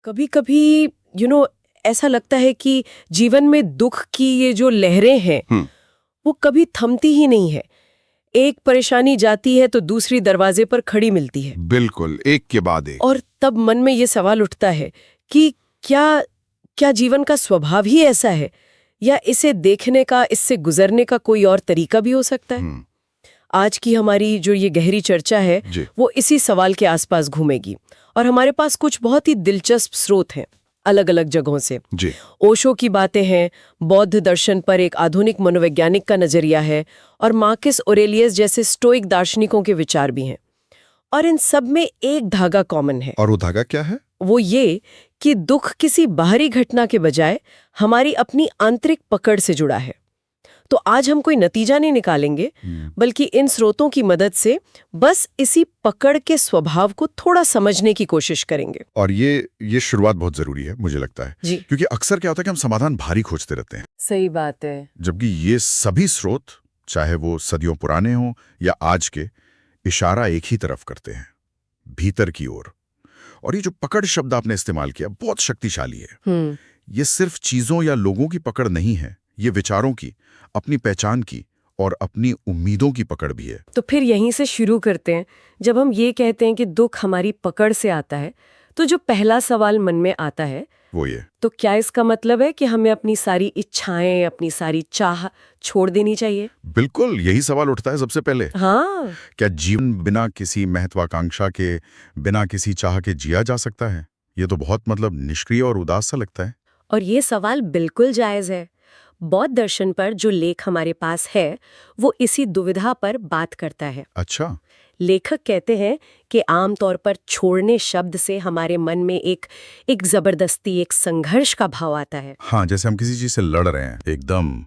कभी कभी ऐसा लगता है कि जीवन में दुख की ये जो लहरें हैं वो कभी थमती ही नहीं है। एक परेशानी जाती है तो दूसरी दरवाजे पर खड़ी मिलती है। बिल्कुल, एक के बाद एक। और तब मन में ये सवाल उठता है कि क्या क्या जीवन का स्वभाव ही ऐसा है, या इसे देखने का, इससे गुजरने का कोई और तरीका भी हो सकता है। आज की हमारी जो ये गहरी चर्चा है वो इसी सवाल के आसपास घूमेगी। और हमारे पास कुछ बहुत ही दिलचस्प स्रोत हैं अलग अलग जगहों से। ओशो की बातें हैं, बौद्ध दर्शन पर एक आधुनिक मनोवैज्ञानिक का नजरिया है, और मार्कस ऑरेलियस जैसे स्टोइक दार्शनिकों के विचार भी हैं। और इन सब में एक धागा कॉमन है। और वो धागा क्या है? वो ये कि दुख किसी बाहरी घटना के बजाय हमारी अपनी आंतरिक पकड़ से जुड़ा है। तो आज हम कोई नतीजा नहीं निकालेंगे, बल्कि इन स्रोतों की मदद से बस इसी पकड़ के स्वभाव को थोड़ा समझने की कोशिश करेंगे। और ये शुरुआत बहुत जरूरी है, मुझे लगता है जी। क्योंकि अक्सर क्या होता है कि हम समाधान भारी खोजते रहते हैं। सही बात है। जबकि ये सभी स्रोत, चाहे वो सदियों पुराने हों या आज के, इशारा एक ही तरफ करते हैं, भीतर की ओर। और ये जो पकड़ शब्द आपने इस्तेमाल किया बहुत शक्तिशाली है। ये सिर्फ चीजों या लोगों की पकड़ नहीं है, ये विचारों की, अपनी पहचान की और अपनी उम्मीदों की पकड़ भी है। तो फिर यहीं से शुरू करते हैं। जब हम ये कहते हैं कि दुख हमारी पकड़ से आता है, तो जो पहला सवाल मन में आता है वो ये, तो क्या इसका मतलब है कि हमें अपनी सारी इच्छाएं, अपनी सारी चाह छोड़ देनी चाहिए? बिल्कुल, यही सवाल उठता है सबसे पहले। हाँ। क्या जीवन बिना किसी महत्वाकांक्षा के, बिना किसी चाह के जिया जा सकता है? ये तो बहुत निष्क्रिय और उदास सा लगता है। और ये सवाल बिल्कुल जायज है। बौद्ध दर्शन पर जो लेख हमारे पास है वो इसी दुविधा पर बात करता है। अच्छा। लेखक कहते हैं कि आमतौर पर छोड़ने शब्द से हमारे मन में एक जबरदस्ती, एक संघर्ष का भाव आता है। हाँ, जैसे हम किसी चीज से लड़ रहे हैं, एकदम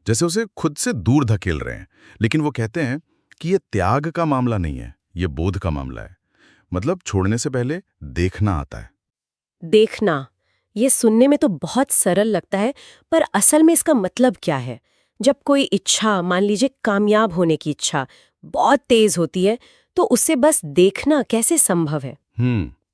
जैसे उसे खुद से दूर धकेल रहे हैं। लेकिन वो कहते हैं कि ये त्याग का मामला नहीं है, ये बोध का मामला है। छोड़ने से पहले देखना आता है। देखना, ये सुनने में तो बहुत सरल लगता है, पर असल में इसका मतलब क्या है? जब कोई इच्छा, मान लीजिए कामयाब होने की इच्छा, बहुत तेज होती है, तो उसे बस देखना कैसे संभव है?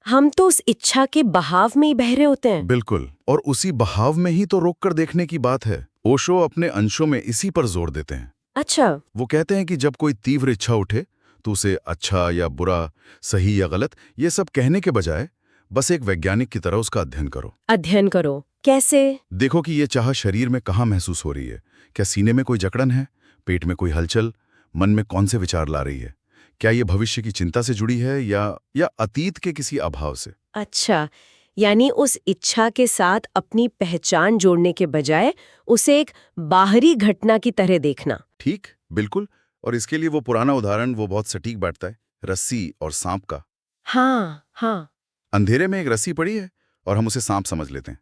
हम तो उस इच्छा के बहाव में ही बह रहे होते हैं। बिल्कुल, और उसी बहाव में ही तो रोककर देखने की बात है। ओशो अपने अंशों में इसी पर जोर देते हैं। अच्छा। वो कहते हैं कि जब कोई तीव्र इच्छा उठे तो उसे अच्छा या बुरा, सही या गलत, ये सब कहने के बजाय बस एक वैज्ञानिक की तरह उसका अध्ययन करो। अध्ययन करो? कैसे? देखो कि ये चाह शरीर में कहाँ महसूस हो रही है। क्या सीने में कोई जकड़न है, पेट में कोई हलचल, मन में कौन से विचार ला रही है? क्या ये भविष्य की चिंता से जुड़ी है या अतीत के किसी अभाव से? अच्छा, यानी उस इच्छा के साथ अपनी पहचान जोड़ने के बजाय उसे एक बाहरी घटना की तरह देखना। ठीक, बिल्कुल। और इसके लिए वो पुराना उदाहरण वो बहुत सटीक बैठता है, रस्सी और सांप का। हाँ हाँ। अंधेरे में एक रस्सी पड़ी है और हम उसे सांप समझ लेते हैं।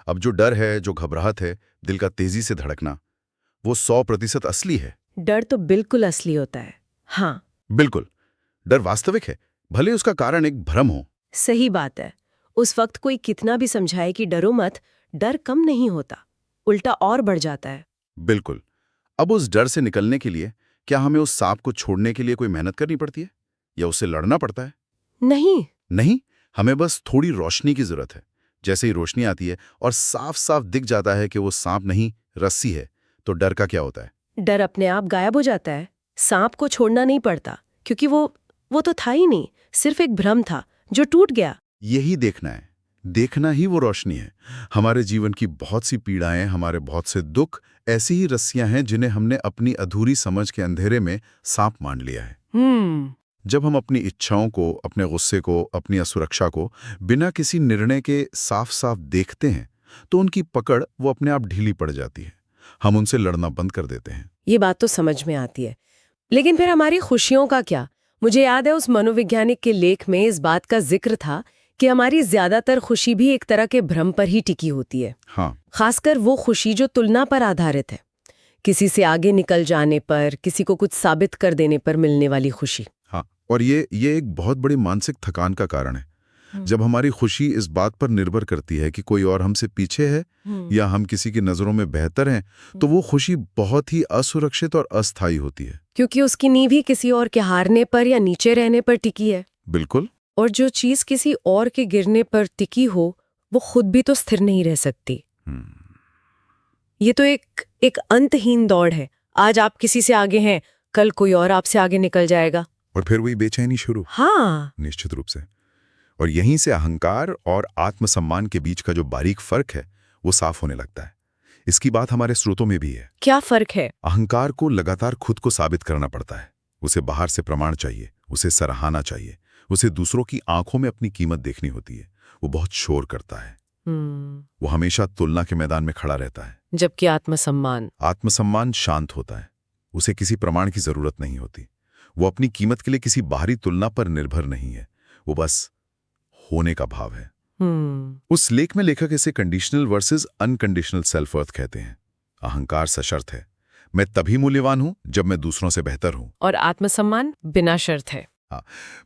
अब जो डर है, जो घबराहट है, दिल का तेजी से धड़कना, वो 100% असली है। डर तो बिल्कुल असली होता है। हाँ बिल्कुल, डर वास्तविक है, भले उसका कारण एक भ्रम हो। सही बात है। उस वक्त कोई कितना भी समझाए कि डरो मत, डर कम नहीं होता, उल्टा और बढ़ जाता है। बिल्कुल। अब उस डर से निकलने के लिए क्या हमें उस सांप को छोड़ने के लिए कोई मेहनत करनी पड़ती है या उससे लड़ना पड़ता है? नहीं नहीं, हमें बस थोड़ी रोशनी की जरूरत है। जैसे ही रोशनी आती है और साफ साफ दिख जाता है कि वो सांप नहीं, रस्सी है, तो डर का क्या होता है? डर अपने आप गायब हो जाता है। सांप को छोड़ना नहीं पड़ता, क्योंकि वो तो था ही नहीं, सिर्फ एक भ्रम था जो टूट गया। यही देखना है, देखना ही वो रोशनी है। हमारे जीवन की बहुत सी पीड़ाएं, हमारे बहुत से दुख ऐसी ही रस्सियां हैं जिन्हें हमने अपनी अधूरी समझ के अंधेरे में सांप मान लिया है। जब हम अपनी इच्छाओं को, अपने गुस्से को, अपनी असुरक्षा को बिना किसी निर्णय के साफ साफ देखते हैं, तो उनकी पकड़ वो अपने आप ढीली पड़ जाती है। हम उनसे लड़ना बंद कर देते हैं। ये बात तो समझ में आती है, लेकिन फिर हमारी खुशियों का क्या? मुझे याद है उस मनोवैज्ञानिक के लेख में इस बात का जिक्र था कि हमारी ज्यादातर खुशी भी एक तरह के भ्रम पर ही टिकी होती है। हाँ। खासकर वो खुशी जो तुलना पर आधारित है, किसी से आगे निकल जाने पर, किसी को कुछ साबित कर देने पर मिलने वाली खुशी। हाँ, और ये एक बहुत बड़ी मानसिक थकान का कारण है। जब हमारी खुशी इस बात पर निर्भर करती है कि कोई और हमसे पीछे है या हम किसी की नजरों में बेहतर हैं, तो वो खुशी बहुत ही असुरक्षित और अस्थायी होती है, क्योंकि उसकी नींव ही किसी और के हारने पर या नीचे रहने पर टिकी है। बिल्कुल। और जो चीज किसी और के गिरने पर टिकी हो, वो खुद भी तो स्थिर नहीं रह सकती। ये तो एक अंतहीन दौड़ है। आज आप किसी से आगे हैं, कल कोई और आपसे आगे निकल जाएगा। और फिर वही बेचैनी शुरू। हाँ, निश्चित रूप से। और यहीं से अहंकार और आत्मसम्मान के बीच का जो बारीक फर्क है वो साफ होने लगता है। इसकी बात हमारे स्रोतों में भी है। क्या फर्क है? अहंकार को लगातार खुद को साबित करना पड़ता है। उसे बाहर से प्रमाण चाहिए, उसे सराहना चाहिए, उसे दूसरों की आंखों में अपनी कीमत देखनी होती है। वो बहुत शोर करता है। वो हमेशा तुलना के मैदान में खड़ा रहता है। जबकि आत्मसम्मान शांत होता है। उसे किसी प्रमाण की जरूरत नहीं होती। वो अपनी कीमत के लिए किसी बाहरी तुलना पर निर्भर नहीं है। वो बस होने का भाव है। उस लेख में लेखक इसे conditional versus unconditional self worth कहते हैं। अहंकार सशर्त है, मैं तभी मूल्यवान हूं जब मैं दूसरों से बेहतर हूं। और आत्मसम्मान बिना शर्त है।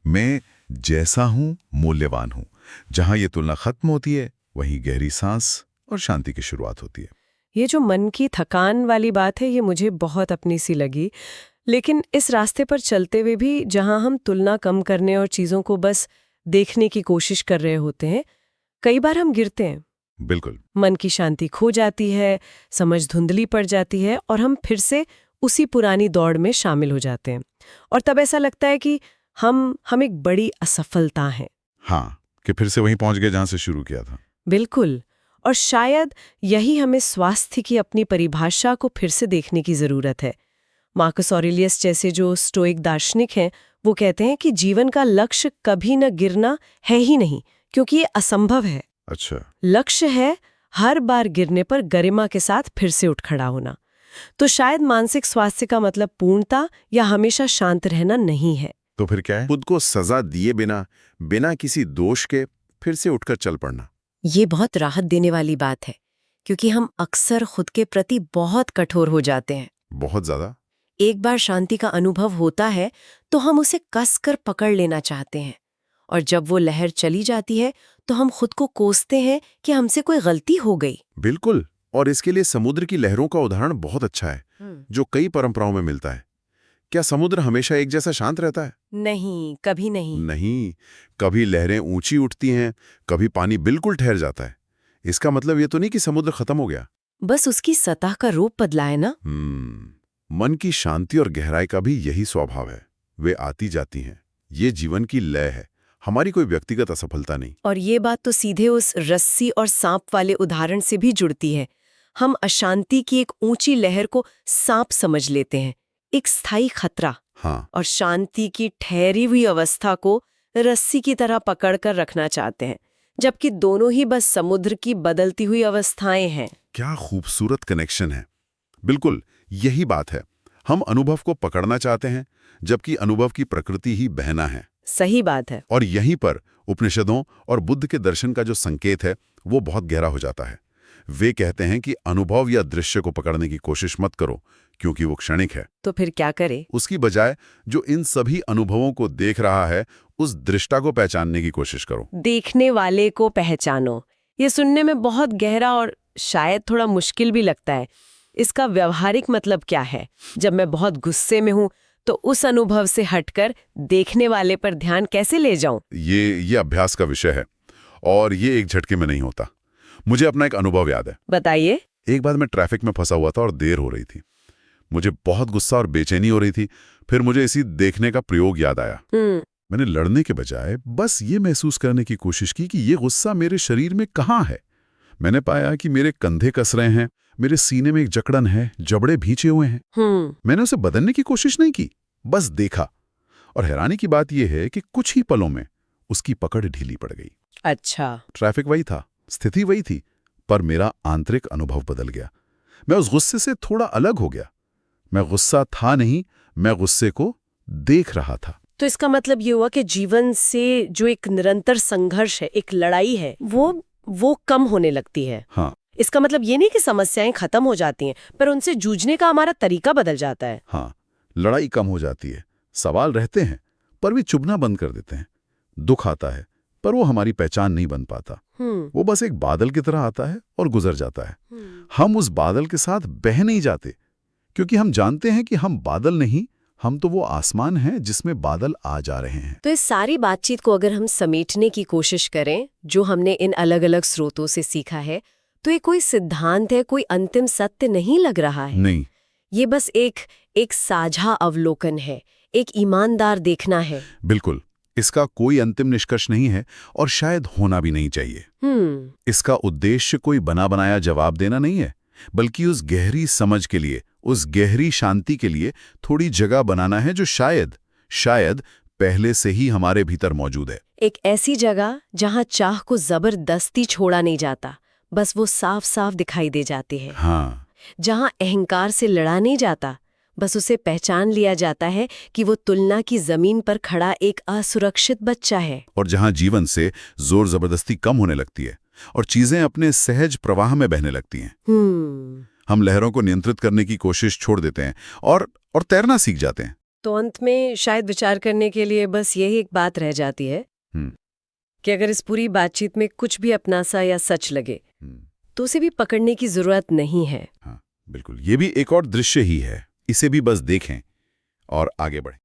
मैं जैसा हूं मूल्यवान हूं। जहां ये तुलना खत्म होती है वहीं गहरी सांस और शांति की शुरुआत होती है। ये जो मन की थकान वाली बात है, ये मुझे बहुत अपनी सी लगी। लेकिन इस रास्ते पर चलते हुए भी जहां हम तुलना कम करने और चीजों को बस देखने की कोशिश कर रहे होते हैं, कई बार हम गिरते हैं। बिल्कुल। मन की शांति खो जाती है, समझ धुंधली पड़ जाती है और हम फिर से उसी पुरानी दौड़ में शामिल हो जाते हैं। और तब ऐसा लगता है कि हम एक बड़ी असफलता हैं। हाँ, कि फिर से वहीं पहुंच गए जहां से शुरू किया था। बिल्कुल। और शायद यही हमें स्वास्थ्य की अपनी परिभाषा को फिर से देखने की जरूरत है। मार्कस ऑरेलियस जैसे जो स्टोइक दार्शनिक हैं, वो कहते हैं कि जीवन का लक्ष्य कभी न गिरना है ही नहीं, क्योंकि ये असंभव है। अच्छा। लक्ष्य है हर बार गिरने पर गरिमा के साथ फिर से उठ खड़ा होना। तो शायद मानसिक स्वास्थ्य का मतलब पूर्णता या हमेशा शांत रहना नहीं है। तो फिर क्या है? खुद को सजा दिए बिना किसी दोष के फिर से उठकर चल पड़ना। ये बहुत राहत देने वाली बात है, क्योंकि हम अक्सर खुद के प्रति बहुत कठोर हो जाते हैं। बहुत ज्यादा। एक बार शांति का अनुभव होता है तो हम उसे कसकर पकड़ लेना चाहते हैं, और जब वो लहर चली जाती है तो हम खुद को कोसते हैं कि हमसे कोई गलती हो गई। बिल्कुल। और इसके लिए समुद्र की लहरों का उदाहरण बहुत अच्छा है, जो कई परंपराओं में मिलता है। क्या समुद्र हमेशा एक जैसा शांत रहता है? नहीं, कभी नहीं। नहीं, कभी लहरें ऊंची उठती हैं, कभी पानी बिल्कुल ठहर जाता है। इसका मतलब ये तो नहीं कि समुद्र खत्म हो गया, बस उसकी सतह का रूप बदला है ना। मन की शांति और गहराई का भी यही स्वभाव है। वे आती जाती हैं। ये जीवन की लय है, हमारी कोई व्यक्तिगत असफलता नहीं। और ये बात तो सीधे उस रस्सी और सांप वाले उदाहरण से भी जुड़ती है। हम अशांति की एक ऊंची लहर को सांप समझ लेते हैं, एक स्थायी खतरा। हाँ। और शांति की ठहरी हुई अवस्था को रस्सी की तरह पकड़कर रखना चाहते हैं, जबकि दोनों ही बस समुद्र की बदलती हुई अवस्थाएं हैं। क्या खूबसूरत कनेक्शन है। बिल्कुल यही बात है। हम अनुभव को पकड़ना चाहते हैं, जबकि अनुभव की प्रकृति ही बहना है। सही बात है। और यहीं पर उपनिषदों और बुद्ध के दर्शन का जो संकेत है वो बहुत गहरा हो जाता है। वे कहते हैं कि अनुभव या दृश्य को पकड़ने की कोशिश मत करो, क्योंकि वो क्षणिक है। तो फिर क्या करें? उसकी बजाय जो इन सभी अनुभवों को देख रहा है, उस दृष्टा को पहचानने की कोशिश करो। देखने वाले को पहचानो। ये सुनने में बहुत गहरा और शायद थोड़ा मुश्किल भी लगता है। इसका व्यवहारिक मतलब क्या है? जब मैं बहुत गुस्से में हूं तो उस अनुभव से हटकर देखने वाले पर ध्यान कैसे ले जाऊं? ये अभ्यास का विषय है, और ये एक झटके में नहीं होता। मुझे अपना एक अनुभव याद है। बताइए। एक बार मैं ट्रैफिक में फंसा हुआ था और देर हो रही थी। मुझे बहुत गुस्सा और बेचैनी हो रही थी। फिर मुझे इसी देखने का प्रयोग याद आया। मैंने लड़ने के बजाय बस ये महसूस करने की कोशिश की कि ये गुस्सा मेरे शरीर में कहाँ है। मैंने पाया कि मेरे कंधे कस रहे हैं, मेरे सीने में एक जकड़न है, जबड़े भींचे हुए हैं। मैंने उसे बदलने की कोशिश नहीं की, बस देखा। और हैरानी की बात यह है कि कुछ ही पलों में उसकी पकड़ ढीली पड़ गई। अच्छा। ट्रैफिक वही था, स्थिति वही थी, पर मेरा आंतरिक अनुभव बदल गया। मैं उस गुस्से से थोड़ा अलग हो गया। मैं गुस्सा था नहीं, मैं गुस्से को देख रहा था। तो इसका मतलब ये हुआ कि जीवन से जो एक निरंतर संघर्ष है, एक लड़ाई है, वो कम होने लगती है। हाँ। इसका मतलब ये नहीं कि समस्याएं खत्म हो जाती हैं, पर उनसे जूझने का हमारा तरीका बदल जाता है। हाँ, लड़ाई कम हो जाती है। सवाल रहते हैं, पर वे चुभना बंद कर देते हैं। दुख आता है, पर वो हमारी पहचान नहीं बन पाता। वो बस एक बादल की तरह आता है और गुजर जाता है। हम उस बादल के साथ बह नहीं जाते, क्योंकि हम जानते हैं कि हम बादल नहीं, हम तो वो आसमान हैं जिसमें बादल आ जा रहे हैं। तो इस सारी बातचीत को अगर हम समेटने की कोशिश करें, जो हमने इन अलग अलग स्रोतों से सीखा है, तो ये कोई सिद्धांत है, कोई अंतिम सत्य नहीं लग रहा है। नहीं। ये बस एक साझा अवलोकन है, एक ईमानदार देखना है। बिल्कुल। इसका कोई अंतिम निष्कर्ष नहीं है और शायद होना भी नहीं चाहिए। इसका उद्देश्य कोई बना बनाया जवाब देना नहीं है, बल्कि उस गहरी समझ के लिए, उस गहरी शांति के लिए थोड़ी जगह बनाना है जो शायद पहले से ही हमारे भीतर मौजूद है। एक ऐसी जगह जहां चाह को जबरदस्ती छोड़ा नहीं जाता, बस वो साफ साफ दिखाई दे जाती है। हाँ। जहां अहंकार से लड़ा नहीं जाता, बस उसे पहचान लिया जाता है कि वो तुलना की जमीन पर खड़ा एक असुरक्षित बच्चा है। और जहां जीवन से जोर जबरदस्ती कम होने लगती है और चीजें अपने सहज प्रवाह में बहने लगती हैं। हम लहरों को नियंत्रित करने की कोशिश छोड़ देते हैं और तैरना सीख जाते हैं। तो अंत में शायद विचार करने के लिए बस यही एक बात रह जाती है कि अगर इस पूरी बातचीत में कुछ भी अपना सा या सच लगे, तो उसे भी पकड़ने की जरूरत नहीं है। हाँ, बिल्कुल। ये भी एक और दृश्य ही है। इसे भी बस देखें और आगे बढ़ें।